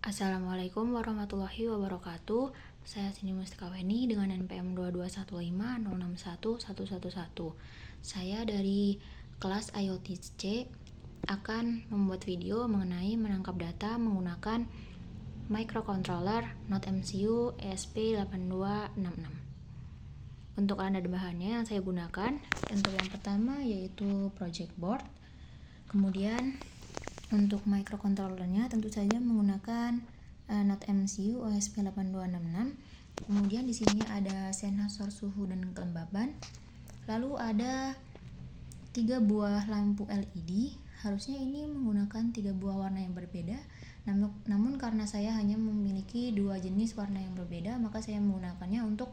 Assalamualaikum warahmatullahi wabarakatuh. Saya Sini Mustikaweni dengan NPM 22150611111. Saya dari kelas IoT C akan membuat video mengenai menangkap data menggunakan microcontroller Node MCU ESP8266. Untuk alat dan bahannya yang saya gunakan, untuk yang pertama yaitu project board. Kemudian untuk microcontrollernya tentu saja menggunakan Node MCU ESP8266. Kemudian di sini ada sensor suhu dan kelembaban. Lalu ada 3 buah lampu LED. Harusnya ini menggunakan 3 buah warna yang berbeda. Namun karena saya hanya memiliki 2 jenis warna yang berbeda, maka saya menggunakannya untuk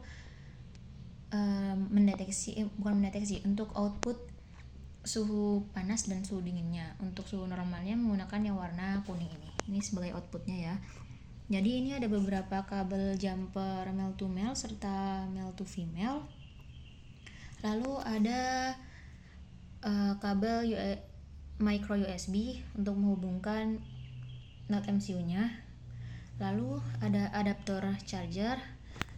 untuk output suhu panas dan suhu dinginnya. Untuk suhu normalnya menggunakan yang warna kuning ini. Ini sebagai outputnya ya. Jadi ini ada beberapa kabel jumper male to male serta male to female. Lalu ada kabel micro USB untuk menghubungkan Node MCU-nya. Lalu ada adaptor charger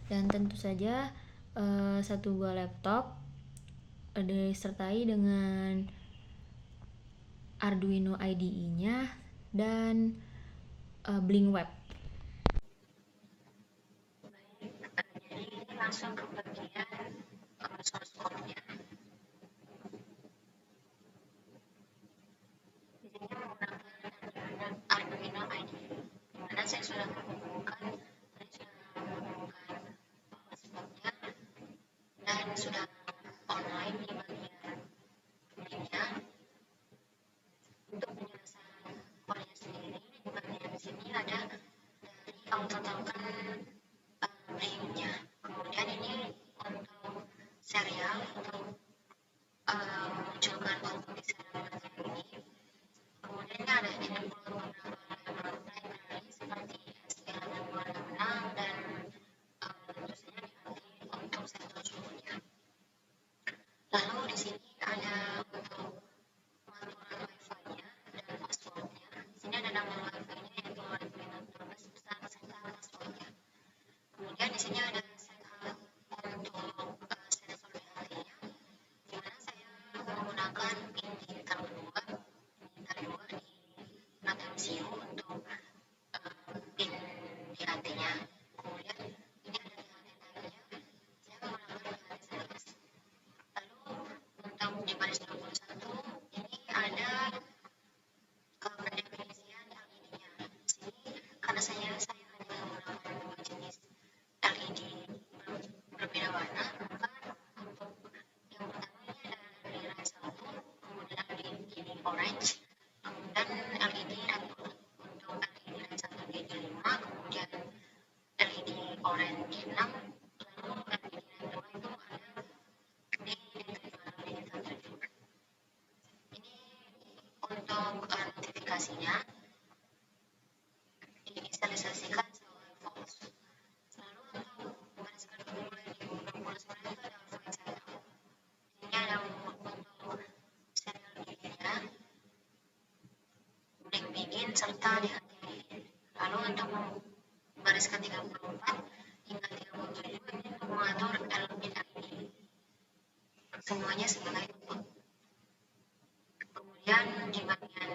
dan tentu saja satu buah laptop disertai dengan Arduino IDE-nya dan Blink Web. Jadi langsung ke bagian source code-nya. Di sini menggunakan Arduino IDE, di mana saya sudah menghubungkan password-nya dan sudah online di bagian linknya. Untuk penjelasan kodenya sendiri, di bagian sini ada dari auto token Blink-nya. Kemudian ini untuk serial untuk memunculkan output di serial bagian ini. Kemudian ini ada include beberapa library seperti ESP8266 dan tentu saja diganti untuk sensor suhunya. Lalu di sini ada untuk pengaturan Wi-Fi-nya dan password-nya. Di sini ada nama Wi-Fi-nya yaitu Wi-Fi 12 serta password-nya. Kemudian di sini ada setup untuk sensor DHT-nya, di mana saya menggunakan pin digital 2 di Node MCU untuk pin DHT-nya. Kemudian ini ada DHT tag-nya, saya menggunakan DHT series. Lalu untuk di baris 21 ini ada pendefinisian LED-nya. Di sini karena saya hanya menggunakan 2 jenis LED berbeda warna, maka untuk yang pertama ini ada dari red 1, kemudian LED orange, dan LED red 2. Untuk LED red 1 di 5, kemudian LED orange 6, lalu LED red 2 itu ada di digital 7. Ini untuk notifikasinya diinisialisasikan sebagai false. Lalu untuk baris kedua mulai di 69 itu ada void serial. Ini ada untuk serial begin-nya, blink begin serta DHT. Lalu untuk baris ke-34 hingga 37 ini untuk mengatur LPIN ID. Semuanya sebagai input. Kemudian di bagian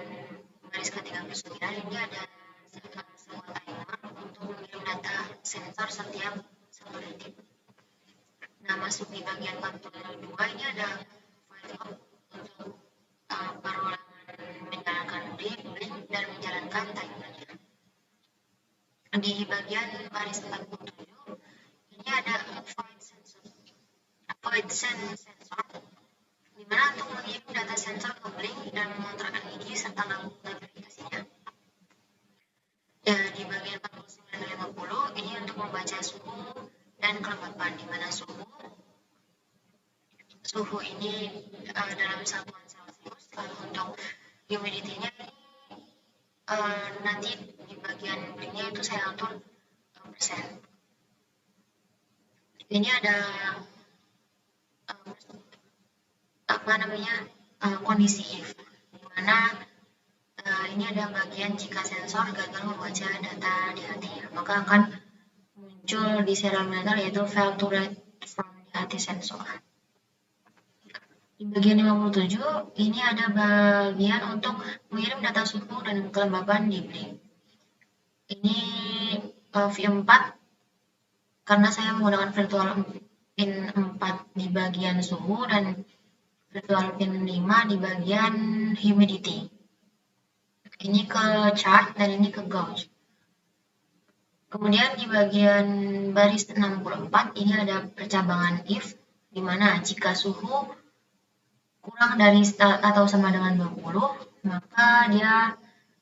baris ke-39 ini ada sebuah timer untuk mengirim data sensor setiap 1 detik. Nah, masuk di bagian 42 ini ada file log untuk perulangan menjalankan blink dan menjalankan timernya. Di bagian baris 47 ini ada void sensor, di mana untuk mengirim data sensor ke blink dan mengontrol LED serta notifikasinya. Ya, di bagian 49 dan 50 ini untuk membaca suhu dan kelembapan, di mana suhu ini dalam satuan Celcius. Lalu untuk humidity-nya ini nanti di bagian blinknya itu saya atur persen. Ini ada kondisi if, di mana Ini ada bagian jika sensor gagal membaca data di hati, maka akan muncul di serial monitor yaitu fail to read from di hati sensor. Di bagian 57 ini ada bagian untuk mengirim data suhu dan kelembaban di blink. Ini V4 karena saya menggunakan virtual pin 4 di bagian suhu dan virtual pin 5 di bagian humidity. Ini ke chart dan ini ke gauge. Kemudian di bagian baris 64 ini ada percabangan if, di mana jika suhu kurang dari atau sama dengan 20, maka dia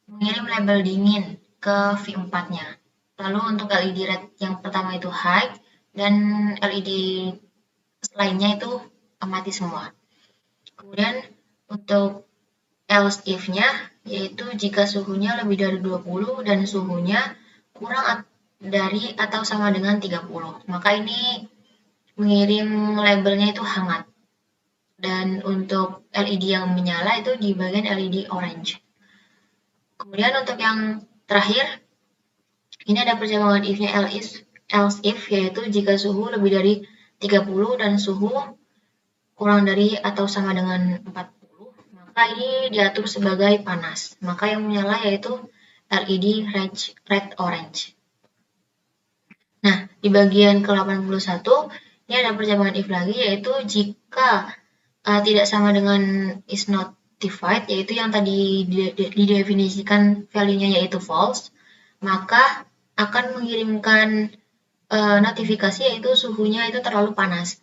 mengirim label dingin ke V4-nya. Lalu untuk LED red yang pertama itu high, dan LED lainnya itu mati semua. Kemudian untuk else if-nya, yaitu jika suhunya lebih dari 20 dan suhunya kurang dari atau sama dengan 30. Maka ini mengirim labelnya itu hangat. Dan untuk LED yang menyala itu di bagian LED orange. Kemudian untuk yang terakhir, ini ada percabangan if-nya else if, yaitu jika suhu lebih dari 30 dan suhu kurang dari atau sama dengan 40, maka ini diatur sebagai panas. Maka yang menyala yaitu LED red orange. Nah, di bagian ke-81, ini ada percabangan if lagi, yaitu jika tidak sama dengan is notified, yaitu yang tadi didefinisikan value-nya yaitu false, maka akan mengirimkan notifikasi yaitu suhunya itu terlalu panas.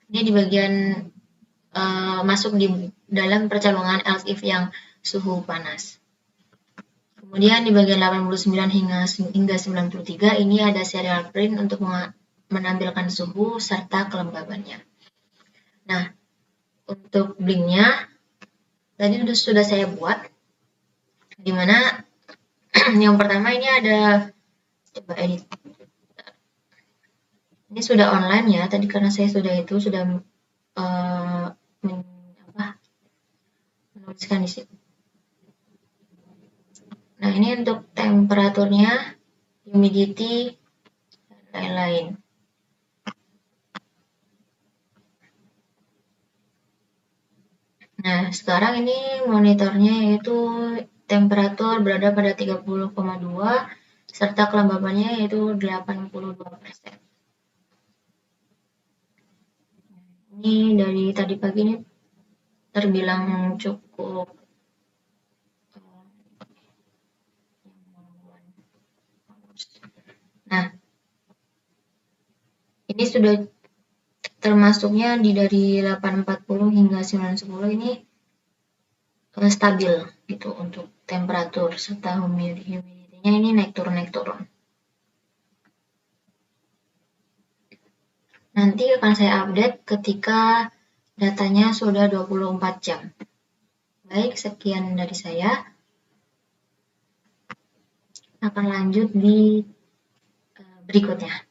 Ini di bagian masuk di dalam percabangan else if yang suhu panas. Kemudian di bagian 89 hingga 93 ini ada serial print untuk menampilkan suhu serta kelembabannya. Nah, untuk blinknya tadi sudah saya buat, di mana yang pertama ini ada, coba edit. Ini sudah online ya, tadi karena saya sudah menuliskan di situ. Nah, ini untuk temperaturnya, humidity, dan lain-lain. Nah, sekarang ini monitornya yaitu temperatur berada pada 30,2 serta kelembabannya yaitu 82%. Ini dari tadi pagi ini terbilang cukup Nah, ini sudah termasuknya dari 840 hingga 910 ini stabil gitu untuk temperatur serta humidity-nya ini naik turun. Nanti akan saya update ketika datanya sudah 24 jam. Baik, sekian dari saya. Akan lanjut di berikutnya.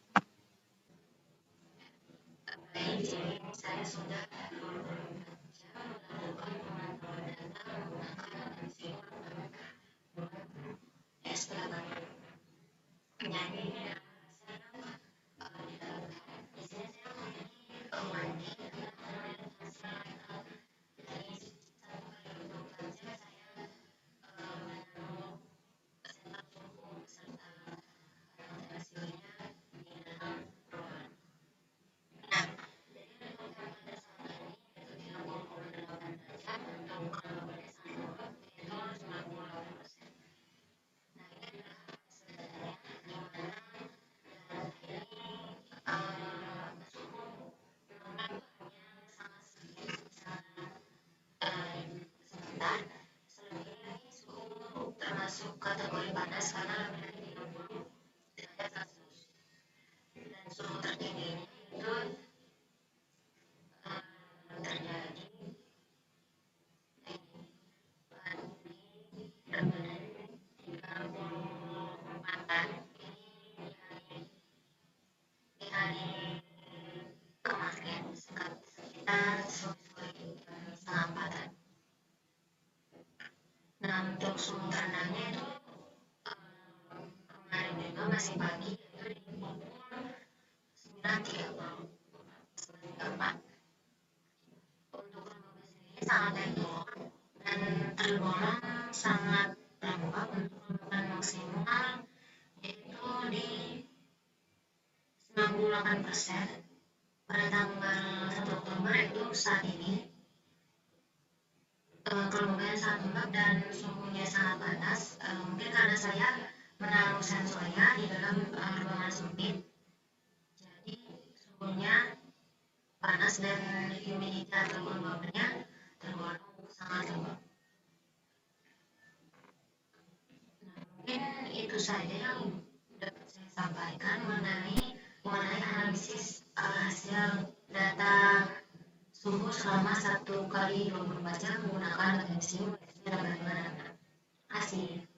Baik, jadi saya sudah 24 jam melakukan pemantauan data menggunakan MCU S8. Jadi di sini saya memiliki warning dengan orientasi dari 1 kali 24 jam saya menaruh setup suhu serta MCU-nya di masih pagi, yaitu di pukul 9.34. Untuk lembaga sendiri sangat tektok dan tergolong sangat lembab. Untuk kelembapan maksimal yaitu di 98% pada tanggal 1 Oktober, yaitu saat ini. Kelembagaan sangat lembab dan suhunya sangat panas, mungkin karena saya menaruh sensornya di dalam ruangan sempit, jadi suhunya panas dan humidity atau kelembabannya tergolong sangat lembab. Nah, mungkin itu saja yang dapat saya sampaikan mengenai analisis hasil data suhu selama 1 kali 24 jam menggunakan MCU dan bagaimana. Terima kasih.